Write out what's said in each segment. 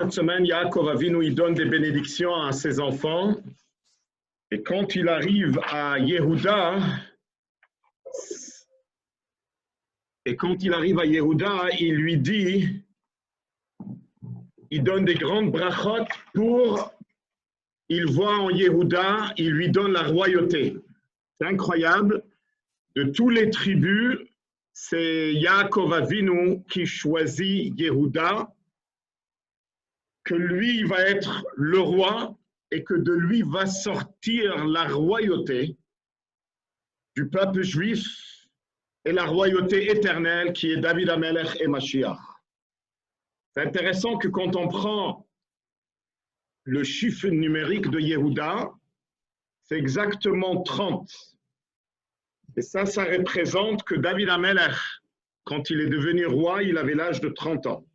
Cette semaine, Yaakov Avinu, il donne des bénédictions à ses enfants. Et quand il arrive à Yehuda, il lui dit, il donne des grandes brachot pour, il voit en Yehuda, il lui donne la royauté. C'est incroyable. De tous les tribus, c'est Yaakov Avinu qui choisit Yehuda, que lui va être le roi et que de lui va sortir la royauté du peuple juif et la royauté éternelle qui est David Amelech et Mashiach. C'est intéressant que quand on prend le chiffre numérique de Yehuda, c'est exactement 30. Et ça représente que David Amelech, quand il est devenu roi, il avait l'âge de 30 ans.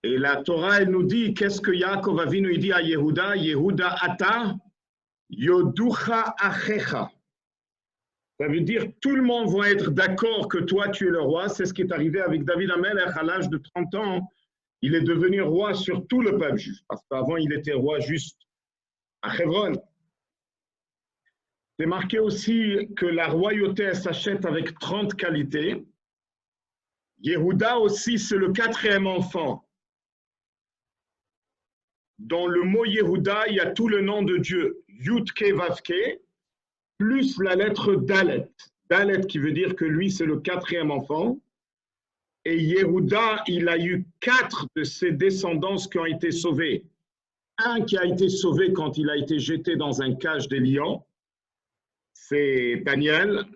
Et la Torah, elle nous dit, qu'est-ce que Yaakov Avinu dit à Yehuda? Yehuda ata yoducha achecha. Ça veut dire, tout le monde va être d'accord que toi, tu es le roi. C'est ce qui est arrivé avec David Amelech à l'âge de 30 ans. Il est devenu roi sur tout le peuple juif. Parce qu'avant, il était roi juste à Hebron. C'est marqué aussi que la royauté s'achète avec 30 qualités. Yehuda aussi, c'est le 4e enfant. Dans le mot Yehuda, il y a tout le nom de Dieu, Yud-Ke Vav-Ke, plus la lettre Dalet. Dalet qui veut dire que lui, c'est le 4e enfant. Et Yehuda, il a eu 4 de ses descendants qui ont été sauvés. Un qui a été sauvé quand il a été jeté dans un cage des lions, c'est Daniel.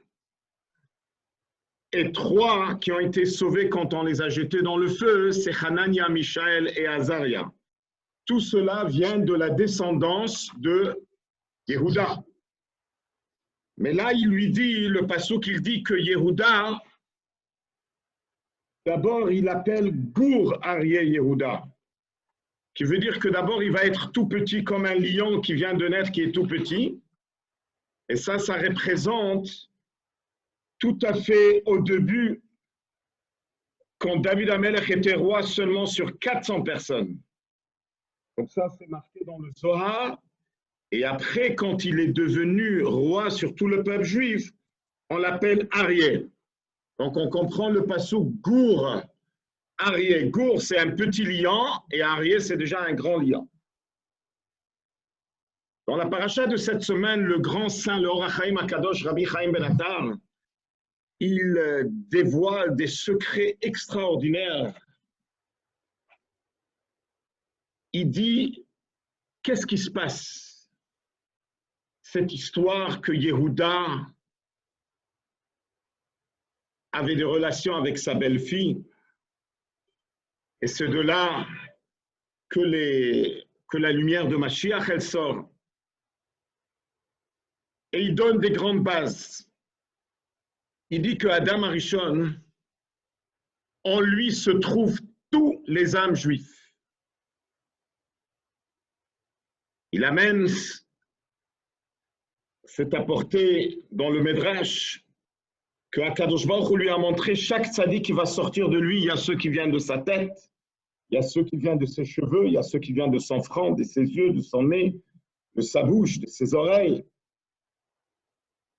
Et 3 qui ont été sauvés quand on les a jetés dans le feu, c'est Hanania, Mishaël et Azaria. Tout cela vient de la descendance de Yehuda. Mais là, il lui dit, le passouk, il dit que Yehuda, d'abord, il appelle Gour Aryeh Yehuda, qui veut dire que d'abord, il va être tout petit comme un lion qui vient de naître, qui est tout petit. Et ça représente tout à fait au début, quand David Amelech était roi seulement sur 400 personnes. Donc ça, c'est marqué dans le Zohar. Et après, quand il est devenu roi sur tout le peuple juif, on l'appelle Aryeh. Donc on comprend le passouk Gour. Aryeh, Gour, c'est un petit lion, et Aryeh, c'est déjà un grand lion. Dans la paracha de cette semaine, le grand saint, le Or HaChaim HaKadosh, Rabbi Chaim Ben Attar, il dévoile des secrets extraordinaires. Il dit, qu'est-ce qui se passe? Cette histoire que Yehuda avait des relations avec sa belle-fille, et c'est de là que la lumière de Mashiach, elle sort. Et il donne des grandes bases. Il dit que Adam Arishon, en lui se trouvent tous les âmes juifs. Il amène, c'est apporté dans le Midrash, que Akadosh Baruch Hu lui a montré chaque tzaddik qui va sortir de lui. Il y a ceux qui viennent de sa tête, il y a ceux qui viennent de ses cheveux, il y a ceux qui viennent de son front, de ses yeux, de son nez, de sa bouche, de ses oreilles.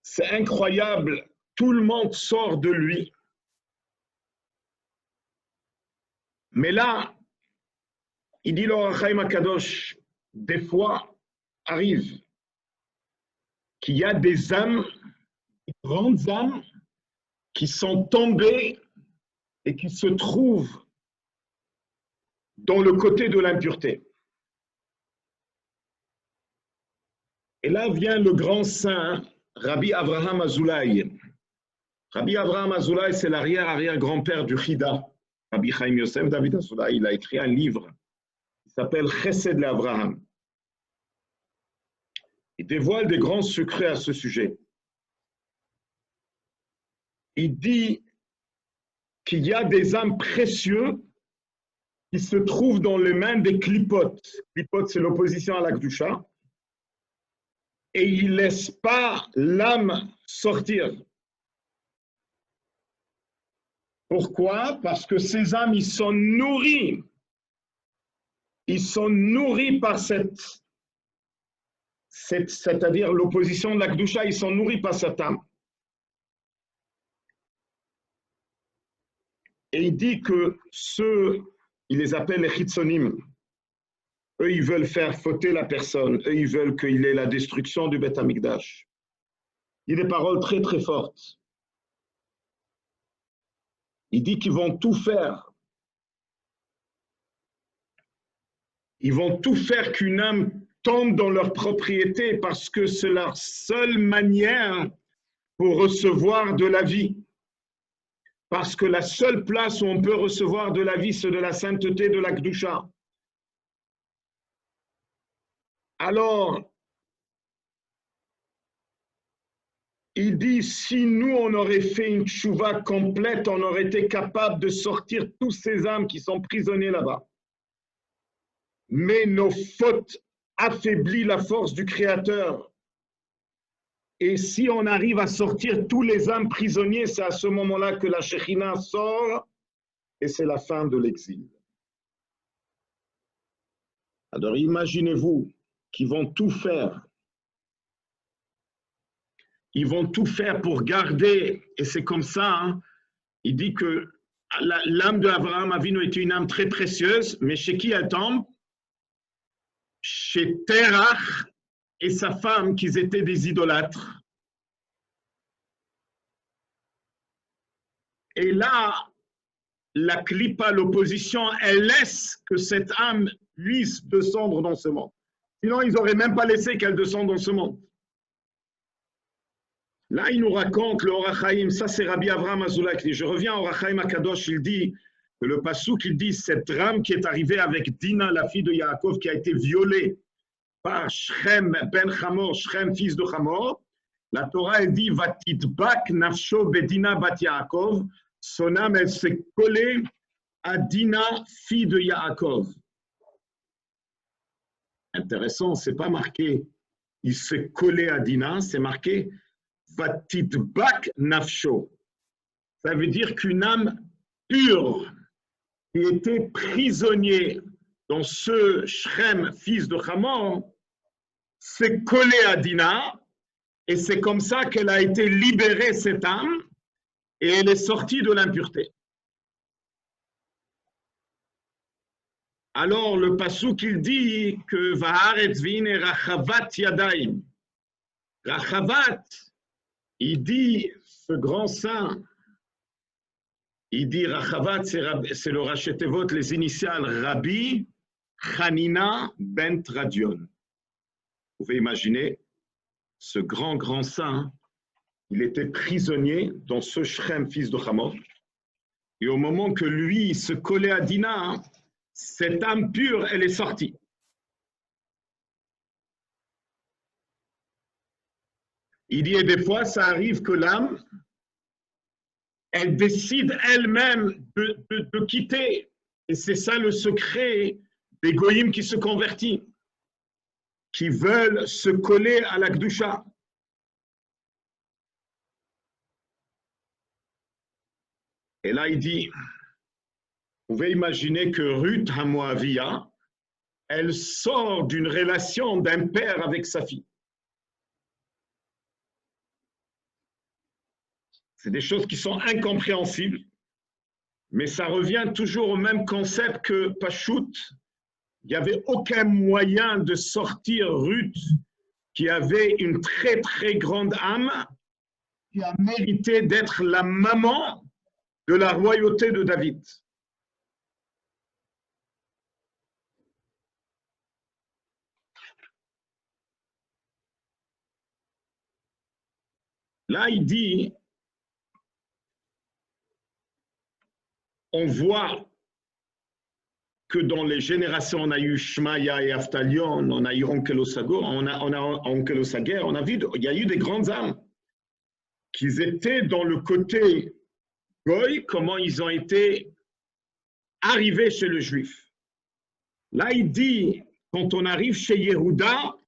C'est incroyable, tout le monde sort de lui. Mais là, il dit l'Or HaChaim HaKadosh, des fois arrive qu'il y a des âmes, des grandes âmes, qui sont tombées et qui se trouvent dans le côté de l'impureté. Et là vient le grand saint Rabbi Avraham Azoulay. Rabbi Avraham Azoulay, c'est l'arrière-arrière-grand-père du Chida. Rabbi Chaim Yosef David Azoulay, il a écrit un livre qui s'appelle Chesed l'Avraham. Il dévoile des grands secrets à ce sujet. Il dit qu'il y a des âmes précieuses qui se trouvent dans les mains des klipotes. Klipotes, c'est l'opposition à la Kedusha. Et il ne laisse pas l'âme sortir. Pourquoi? Parce que ces âmes, ils sont nourris ils sont nourris par c'est-à-dire l'opposition de la Kedusha, ils sont nourris par cette âme. Et il dit que ceux, il les appelle les Chitzonim, eux, ils veulent faire fauter la personne, eux, ils veulent qu'il ait la destruction du Beth Amikdash. Il dit des paroles très très fortes. Il dit qu'ils vont tout faire. Ils vont tout faire qu'une âme tombe dans leur propriété parce que c'est leur seule manière pour recevoir de la vie. Parce que la seule place où on peut recevoir de la vie, c'est de la sainteté de la Kedusha. Alors, il dit, si nous, on aurait fait une tchouva complète, on aurait été capable de sortir tous ces âmes qui sont prisonniers là-bas. Mais nos fautes affaiblissent la force du Créateur. Et si on arrive à sortir tous les âmes prisonniers, c'est à ce moment-là que la Shekhinah sort et c'est la fin de l'exil. Alors imaginez-vous qu'ils vont tout faire. Ils vont tout faire pour garder, et c'est comme ça, hein, il dit que l'âme d'Abraham Avinu était une âme très précieuse, mais chez qui elle tombe? Chez Terach et sa femme, qui étaient des idolâtres. Et là, la clipa, l'opposition, elle laisse que cette âme puisse descendre dans ce monde. Sinon, ils n'auraient même pas laissé qu'elle descende dans ce monde. Là, il nous raconte le Or HaChaim, ça c'est Rabbi Avraham Azoulay qui dit, je reviens au Or HaChaim Akadosh, il dit, que le Passouk, il dit, cette drame qui est arrivée avec Dina, la fille de Yaakov, qui a été violée par Shrem ben Hamor, Shrem, fils de Hamor, la Torah, elle dit, Vatitbak nafsho bedina bat Yaakov, son âme, elle s'est collée à Dina, fille de Yaakov. Intéressant, c'est pas marqué, il s'est collé à Dina, c'est marqué, Vatitbak nafsho. Ça veut dire qu'une âme pure qui était prisonnier dans ce Shrem, fils de Hamor, s'est collée à Dina, et c'est comme ça qu'elle a été libérée, cette âme, et elle est sortie de l'impureté. Alors le passouk il dit que Vaharetz vine rachavat yadaim. Rachavat, il dit ce grand saint, il dit Rachavat, c'est le rachetevot, les initiales Rabbi Hanina ben Tradion. Vous pouvez imaginer ce grand saint, il était prisonnier dans ce Shrem, fils de Hamor, et au moment que lui se collait à Dina, cette âme pure, elle est sortie. Il dit, et des fois, ça arrive que l'âme, elle décide elle-même de quitter. Et c'est ça le secret des goyim qui se convertissent, qui veulent se coller à la Kedusha. Et là, il dit, vous pouvez imaginer que Ruth Hamoavia, elle sort d'une relation d'un père avec sa fille. C'est des choses qui sont incompréhensibles, mais ça revient toujours au même concept que Pachout. Il n'y avait aucun moyen de sortir Ruth, qui avait une très très grande âme, qui a mérité d'être la maman de la royauté de David. Là, il dit, on voit que dans les générations, on a eu Shmaya et Aftalion, on a eu Onkel Osager, on a vu, il y a eu des grandes âmes qui étaient dans le côté Goy, comment ils ont été arrivés chez le juif. Là, il dit, quand on arrive chez Yehuda,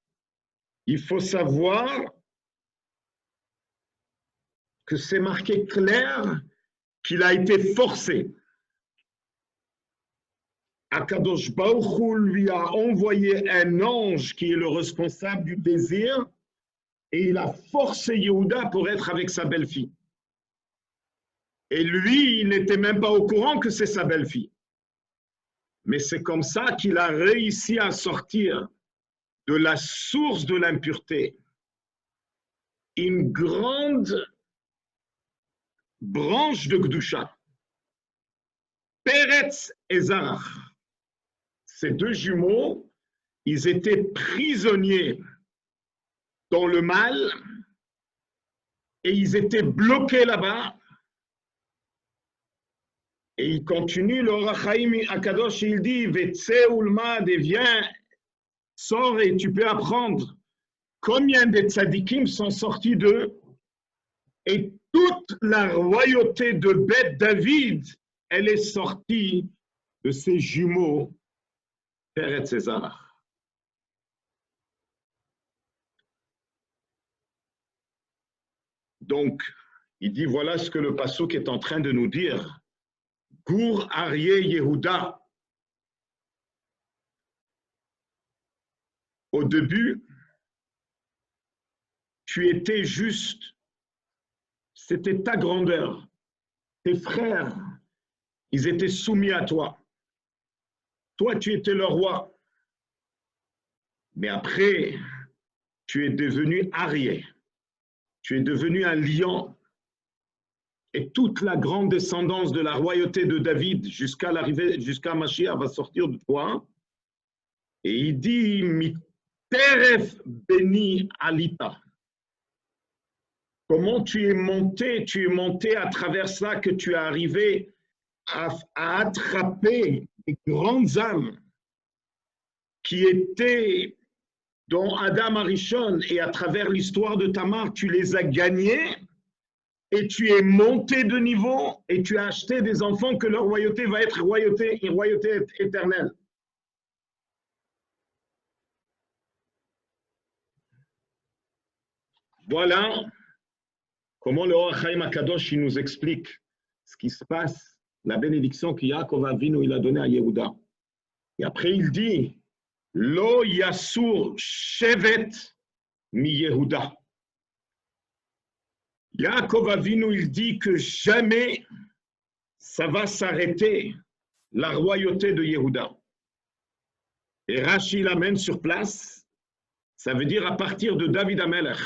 il faut savoir que c'est marqué clair qu'il a été forcé. Akadosh Baruch Hu lui a envoyé un ange qui est le responsable du désir et il a forcé Yehuda pour être avec sa belle-fille. Et lui, il n'était même pas au courant que c'est sa belle-fille. Mais c'est comme ça qu'il a réussi à sortir de la source de l'impureté une grande branche de Gdusha. Peretz et Zarach. Ces deux jumeaux, ils étaient prisonniers dans le mal et ils étaient bloqués là-bas. Et il continue, le Or HaChaim Akadosh, il dit, Vetse Ulmad, et viens, sors et tu peux apprendre combien de tzadikim sont sortis d'eux. Et toute la royauté de Beth David, elle est sortie de ces jumeaux, Peretz et Zarach. Donc, il dit, voilà ce que le passouk est en train de nous dire. Gur Aryeh Yehuda. Au début, tu étais juste, c'était ta grandeur. Tes frères, ils étaient soumis à toi. Toi, tu étais le roi. Mais après, tu es devenu Aryeh. Tu es devenu un lion. Et toute la grande descendance de la royauté de David jusqu'à l'arrivée, jusqu'à Mashiach va sortir de toi. Et il dit, Teref Beni Alita. Comment tu es monté? Tu es monté à travers ça que tu es arrivé à attraper les grandes âmes qui étaient dans Adam Arishon et à travers l'histoire de Tamar, tu les as gagnés et tu es monté de niveau et tu as acheté des enfants que leur royauté va être une royauté éternelle. Voilà comment le Or HaChaim HaKadosh il nous explique ce qui se passe, la bénédiction que Yaakov Avinu il a donnée à Yehuda. Et après il dit, Lo Yasur Shevet mi Yehuda. Yaakov Avinu il dit que jamais ça va s'arrêter, la royauté de Yehuda. Et Rashi l'amène sur place, ça veut dire à partir de David HaMelech.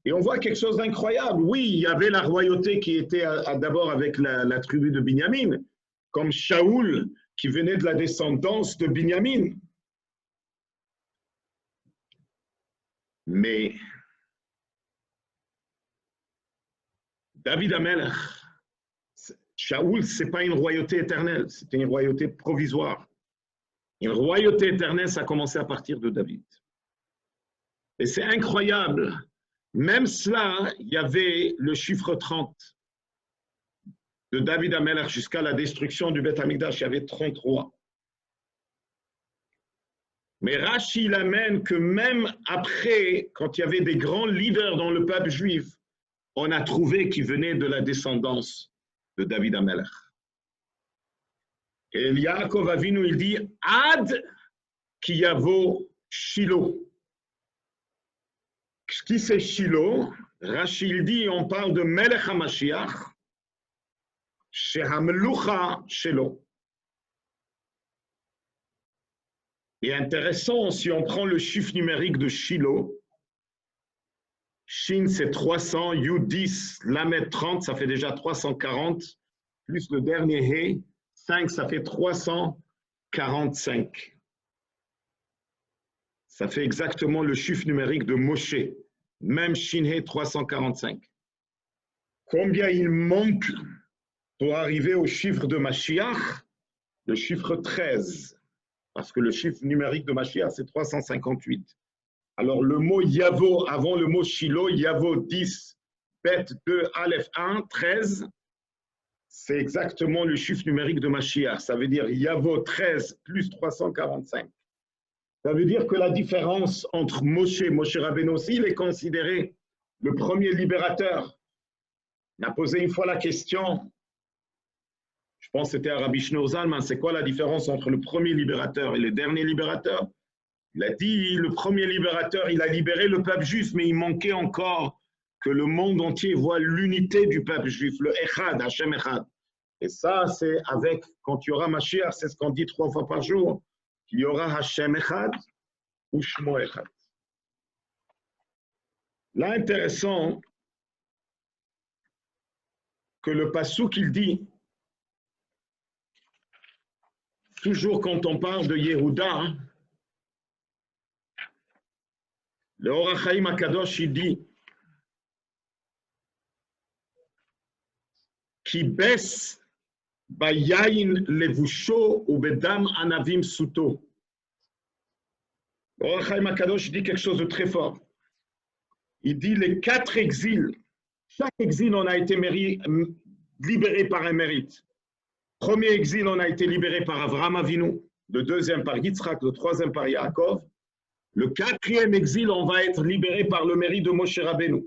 Et on voit quelque chose d'incroyable. Oui, il y avait la royauté qui était d'abord avec la tribu de Binyamin, comme Shaoul, qui venait de la descendance de Binyamin. Mais David HaMelech, Shaoul, ce n'est pas une royauté éternelle, c'était une royauté provisoire. Une royauté éternelle, ça a commencé à partir de David. Et c'est incroyable. Même cela, il y avait le chiffre 30 de David HaMelech jusqu'à la destruction du Beth Amikdash, il y avait 30 rois. Mais Rashi l'amène que même après, quand il y avait des grands leaders dans le peuple juif, on a trouvé qu'ils venaient de la descendance de David HaMelech. Et Yaakov Avinu, il dit « Ad ki yavo Shilo ». Qui c'est Shilo? Rashi il dit, on parle de Melech HaMashiach, Shehamlucha Shelo. Et intéressant, si on prend le chiffre numérique de Shilo, Shin c'est 300, Yud 10, Lamed 30, ça fait déjà 340, plus le dernier He, 5, ça fait 345. Ça fait exactement le chiffre numérique de Moshe, même Shin-He 345. Combien il manque pour arriver au chiffre de Mashiach? Le chiffre 13, parce que le chiffre numérique de Mashiach, c'est 358. Alors le mot Yavo, avant le mot Shilo, Yavo 10, Bet 2, Aleph 1, 13, c'est exactement le chiffre numérique de Mashiach. Ça veut dire Yavo 13 plus 345. Ça veut dire que la différence entre Moshe Rabbeinu aussi, il est considéré le premier libérateur. On a posé une fois la question, je pense que c'était à Rabbi Shneur Zalman, c'est quoi la différence entre le premier libérateur et le dernier libérateur? Il a dit, le premier libérateur, il a libéré le peuple juif, mais il manquait encore que le monde entier voit l'unité du peuple juif, le Echad, Hashem Echad. Et ça, c'est avec, quand il y aura Mashiach, c'est ce qu'on dit 3 fois par jour, qu'il y aura Hashem Echad ou Shmo Echad. Là, intéressant que le passouk, il dit, toujours quand on parle de Yehuda, le Or HaChaim HaKadosh, il dit, qui baisse bayayin levusho ou bedam anavim suto. Le Or HaChaim HaKadosh dit quelque chose de très fort. Il dit les 4 exils, chaque exil on a été libéré par un mérite. Premier exil, on a été libéré par Avraham Avinu, le deuxième par Yitzhak, le troisième par Yaakov. Le 4e exil, on va être libéré par le mérite de Moshe Rabbeinu.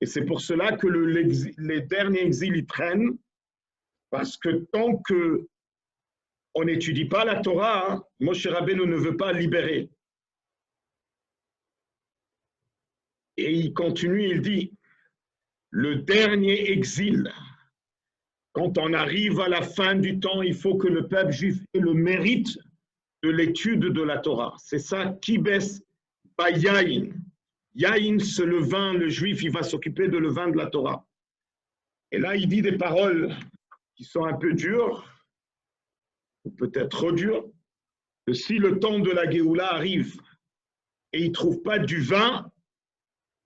Et c'est pour cela que les derniers exils, ils traînent, parce que tant qu'on n'étudie pas la Torah, Moshe Rabbeinu ne veut pas libérer. Et il continue, il dit, le dernier exil, quand on arrive à la fin du temps, il faut que le peuple juif ait le mérite de l'étude de la Torah. C'est ça, Kibes Bayayin. Yain, c'est le vin, le juif, il va s'occuper de le vin de la Torah. Et là, il dit des paroles qui sont un peu dures, ou peut-être trop dures, que si le temps de la Géoula arrive et il ne trouve pas du vin,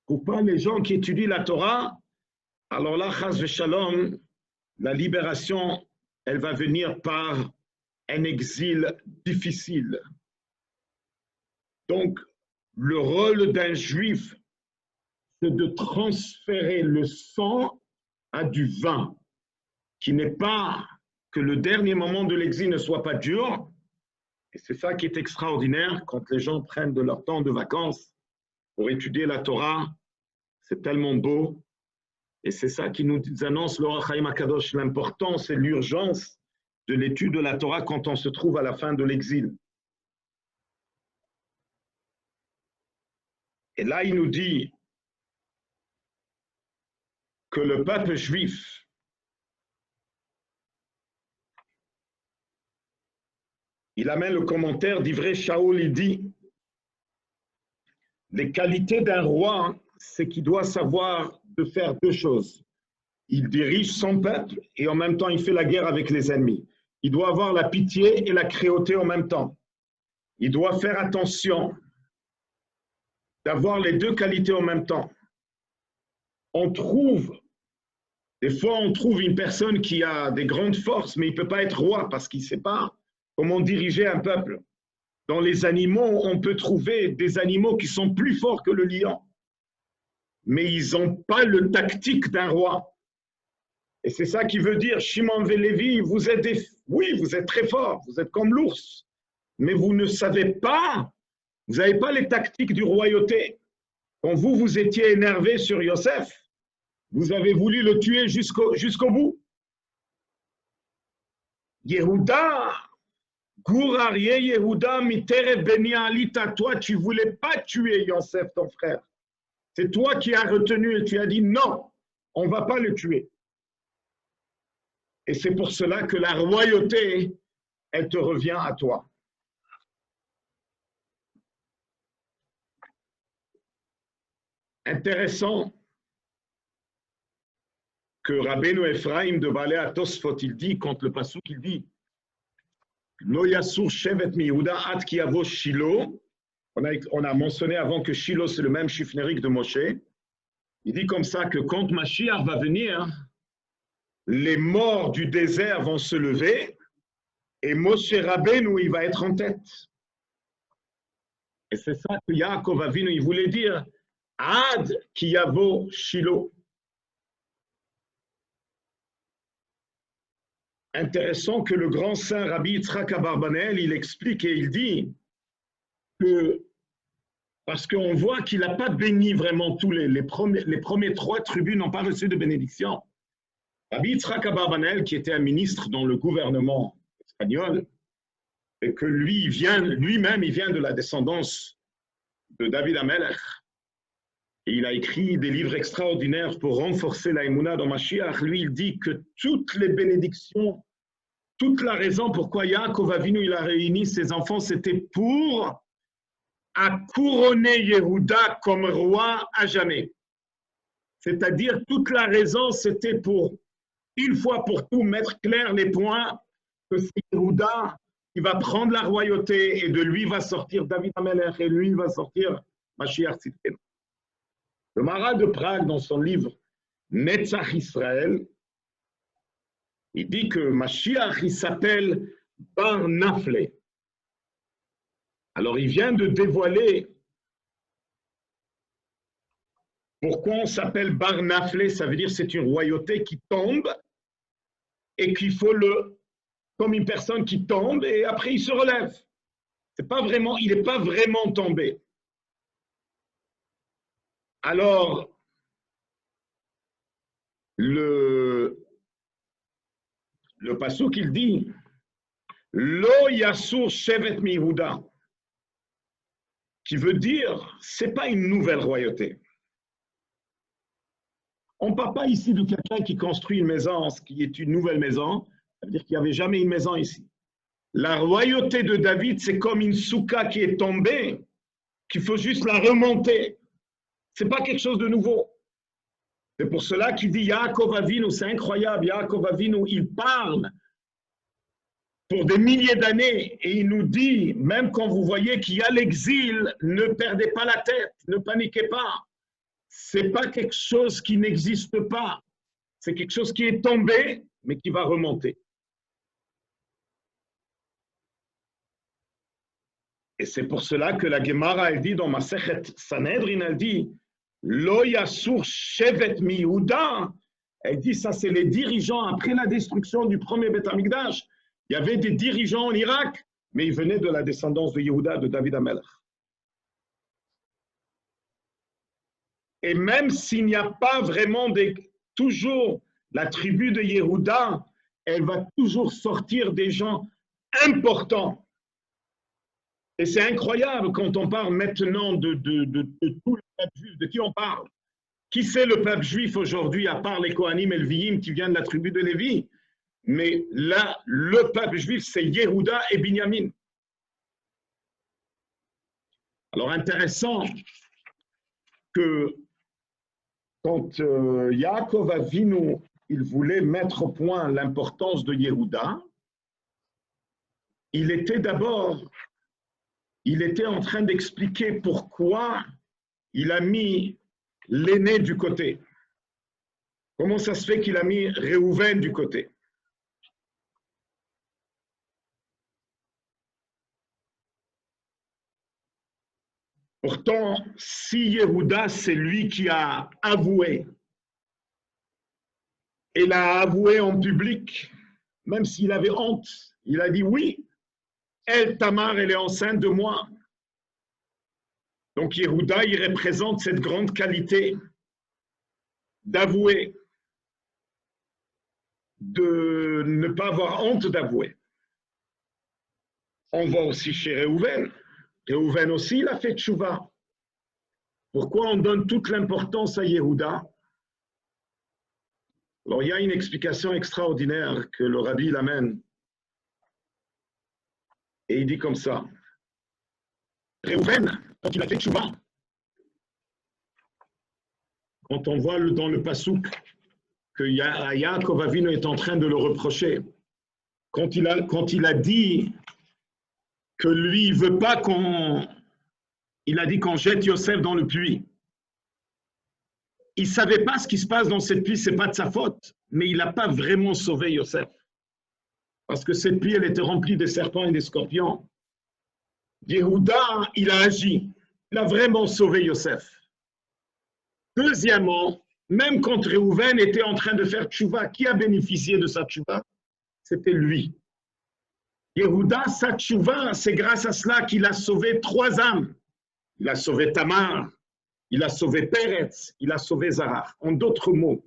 ou pas les gens qui étudient la Torah, alors là, chas v'shalom, la libération, elle va venir par un exil difficile. Donc, le rôle d'un juif, c'est de transférer le sang à du vin, qui n'est pas que le dernier moment de l'exil ne soit pas dur. Et c'est ça qui est extraordinaire quand les gens prennent de leur temps de vacances pour étudier la Torah. C'est tellement beau. Et c'est ça qui nous annonce le Or HaChaim HaKadosh, l'importance et l'urgence de l'étude de la Torah quand on se trouve à la fin de l'exil. Et là, il nous dit que le peuple juif, il amène le commentaire d'Ivrei Shaul, il dit, les qualités d'un roi, c'est qu'il doit savoir de faire 2 choses. Il dirige son peuple et en même temps, il fait la guerre avec les ennemis. Il doit avoir la pitié et la cruauté en même temps. Il doit faire attention d'avoir les 2 qualités en même temps. Des fois, on trouve une personne qui a des grandes forces, mais il ne peut pas être roi parce qu'il ne sait pas comment diriger un peuple. Dans les animaux, on peut trouver des animaux qui sont plus forts que le lion, mais ils n'ont pas le tactique d'un roi. Et c'est ça qui veut dire, Shimon Velevi, vous êtes très fort, vous êtes comme l'ours, mais vous ne savez pas, vous n'avez pas les tactiques du royauté. Quand vous étiez énervé sur Yosef, vous avez voulu le tuer jusqu'au bout. Yehuda, Gour Aryeh Yehuda, Miterev Beni Alita, toi, tu ne voulais pas tuer Yosef, ton frère. C'est toi qui as retenu et tu as dit non, on ne va pas le tuer. Et c'est pour cela que la royauté, elle te revient à toi. Intéressant que Rabbeinu Ephraim de Balé à Tosfot, il dit, quand le passouk, il dit Lo yasur shevet mi Yehuda at ki yavo Shilo. On a mentionné avant que Shilo, c'est le même chiffre numérique de Moshe. Il dit comme ça que quand Mashiach va venir, les morts du désert vont se lever et Moshe Rabbeinu, il va être en tête. Et c'est ça que Yaakov Avinu, il voulait dire Ad ki yavo Shilo. Intéressant que le grand saint Rabbi Yitzhak Abarbanel, il explique et il dit que, parce qu'on voit qu'il n'a pas béni vraiment tous les premiers 3 tribus n'ont pas reçu de bénédiction. Rabbi Yitzhak Abarbanel, qui était un ministre dans le gouvernement espagnol, et que lui-même, il vient de la descendance de David Amelech. Et il a écrit des livres extraordinaires pour renforcer la Emouna dans Mashiach. Lui, il dit que toutes les bénédictions, toute la raison pourquoi Yaakov Avinu il a réuni ses enfants, c'était pour couronner Yehuda comme roi à jamais. C'est-à-dire, toute la raison, c'était pour, une fois pour tout, mettre clair les points que c'est Yehuda qui va prendre la royauté et de lui va sortir David Amelech et lui va sortir Mashiach Tzidkenu. Le Maharal de Prague, dans son livre Netzach Israël, il dit que Mashiach, il s'appelle Bar Nafle. Alors, il vient de dévoiler pourquoi on s'appelle Bar Nafle. Ça veut dire que c'est une royauté qui tombe et qu'il faut comme une personne qui tombe et après il se relève. Il n'est pas vraiment tombé. Alors, le passouk, il dit Lo Yasur Shevet mi-Yehuda, qui veut dire, c'est pas une nouvelle royauté. On ne parle pas ici de quelqu'un qui construit une maison, qui est une nouvelle maison, ça veut dire qu'il n'y avait jamais une maison ici. La royauté de David, c'est comme une souka qui est tombée, qu'il faut juste la remonter. Ce n'est pas quelque chose de nouveau. C'est pour cela qu'il dit Yaakov Avinu, c'est incroyable, Yaakov Avinu, il parle pour des milliers d'années et il nous dit, même quand vous voyez qu'il y a l'exil, ne perdez pas la tête, ne paniquez pas. Ce n'est pas quelque chose qui n'existe pas. C'est quelque chose qui est tombé, mais qui va remonter. Et c'est pour cela que la Gemara, elle dit dans Masechet Sanhedrin, elle dit Lo Yasur Shevet mi-Yehuda. Elle dit ça, c'est les dirigeants après la destruction du premier Beth Amikdash. Il y avait des dirigeants en Irak, mais ils venaient de la descendance de Yehuda, de David Amelech. Et même s'il n'y a pas vraiment toujours la tribu de Yehuda, elle va toujours sortir des gens importants. Et c'est incroyable quand on parle maintenant de tout le peuple juif. De qui on parle? Qui c'est le peuple juif aujourd'hui, à part les Kohanim et le Viyim qui viennent de la tribu de Lévi? Mais là, le peuple juif, c'est Yehuda et Binyamin. Alors, intéressant que quand Yaakov Avinu, il voulait mettre au point l'importance de Yehuda, il était en train d'expliquer pourquoi il a mis l'aîné du côté. Comment ça se fait qu'il a mis Réhouven du côté? Pourtant, si Yehuda, c'est lui qui a avoué, et l'a avoué en public, même s'il avait honte, il a dit oui, elle, Tamar, elle est enceinte de moi. Donc Yehuda, il représente cette grande qualité d'avouer, de ne pas avoir honte d'avouer. On voit aussi chez Réhouven. Réhouven aussi, il a fait tchouva. Pourquoi on donne toute l'importance à Yehuda? Alors, il y a une explication extraordinaire que le Rabbi l'amène. Et il dit comme ça. Réhouven, quand il a fait tchouva, quand on voit dans le passouk que Yaakov Avinu est en train de le reprocher, quand il a dit que lui, il ne veut pas il a dit qu'on jette Yosef dans le puits. Il ne savait pas ce qui se passe dans cette puits, ce n'est pas de sa faute, mais il n'a pas vraiment sauvé Yosef. Parce que cette puits, elle était remplie de serpents et des scorpions. Yehuda, il a agi. Il a vraiment sauvé Yosef. Deuxièmement, même quand Réhouven était en train de faire tchouva, qui a bénéficié de sa tchouva? C'était lui. Yehuda, sa tchouva, c'est grâce à cela qu'il a sauvé 3 âmes. Il a sauvé Tamar, il a sauvé Peretz, il a sauvé Zara. En d'autres mots,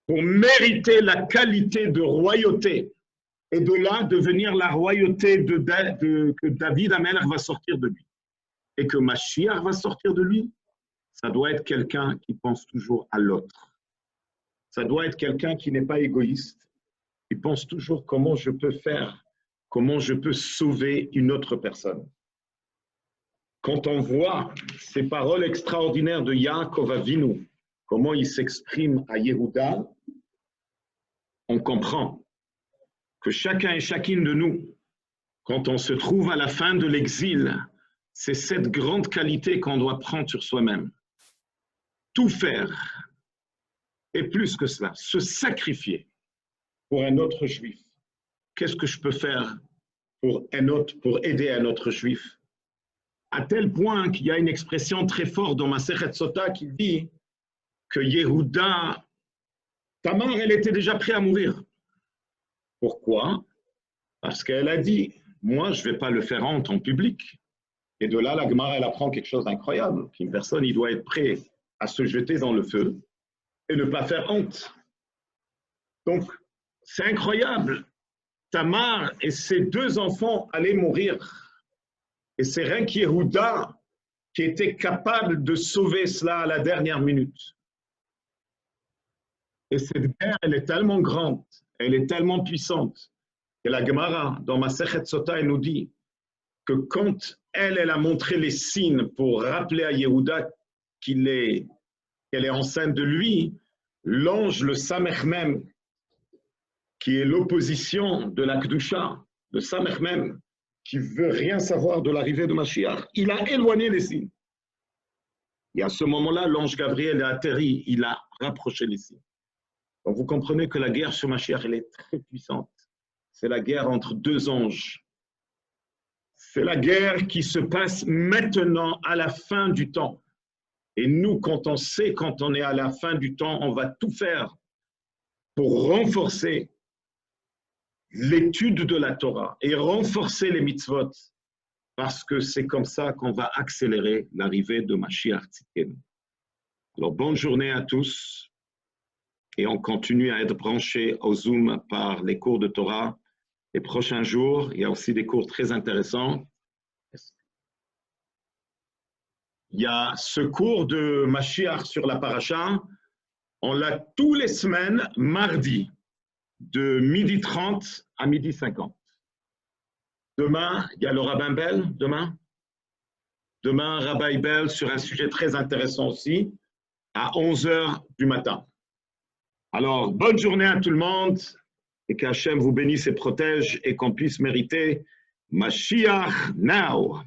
pour mériter la qualité de royauté et de là devenir la royauté que David Amelech va sortir de lui et que Mashiach va sortir de lui, ça doit être quelqu'un qui pense toujours à l'autre. Ça doit être quelqu'un qui n'est pas égoïste, qui pense toujours comment je peux faire, comment je peux sauver une autre personne. Quand on voit ces paroles extraordinaires de Yaakov Avinu, comment il s'exprime à Yehuda, on comprend que chacun et chacune de nous, quand on se trouve à la fin de l'exil, c'est cette grande qualité qu'on doit prendre sur soi-même. Tout faire, et plus que cela, se sacrifier pour un autre juif. Qu'est-ce que je peux faire pour aider un autre juif? À tel point qu'il y a une expression très forte dans Masechet Sota qui dit que Yehuda, Tamar, elle était déjà prête à mourir. Pourquoi? Parce qu'elle a dit, moi, je ne vais pas le faire honte en public. Et de là, la Gemara, elle apprend quelque chose d'incroyable, qu'une personne, il doit être prêt à se jeter dans le feu et ne pas faire honte. Donc, c'est incroyable. Tamar et ses 2 enfants allaient mourir. Et c'est rien qu'Yehuda qui était capable de sauver cela à la dernière minute. Et cette guerre, elle est tellement grande, elle est tellement puissante, que la Gemara, dans Masechet Sota, elle nous dit que quand elle a montré les signes pour rappeler à Yehuda qu'elle est enceinte de lui, l'ange, le Samech Mem, qui est l'opposition de la Kedusha, le Samech Mem, qui veut rien savoir de l'arrivée de Mashiach, il a éloigné les signes. Et à ce moment-là, l'ange Gabriel a atterri, il a rapproché les signes. Donc vous comprenez que la guerre sur Mashiach, elle est très puissante. C'est la guerre entre 2 anges. C'est la guerre qui se passe maintenant à la fin du temps. Et nous, quand on sait, quand on est à la fin du temps, on va tout faire pour renforcer l'étude de la Torah et renforcer les mitzvot, parce que c'est comme ça qu'on va accélérer l'arrivée de Mashiach Tzidkenu. Alors, bonne journée à tous, et on continue à être branchés au Zoom par les cours de Torah. Les prochains jours, il y a aussi des cours très intéressants. Il y a ce cours de Mashiach sur la paracha, on l'a tous les semaines, mardi, de 12h30 à 12h50. Demain, il y a le rabbin Bell, demain, Rabbi Bell sur un sujet très intéressant aussi, à 11h du matin. Alors, bonne journée à tout le monde, et qu'Hachem vous bénisse et protège, et qu'on puisse mériter Mashiach now.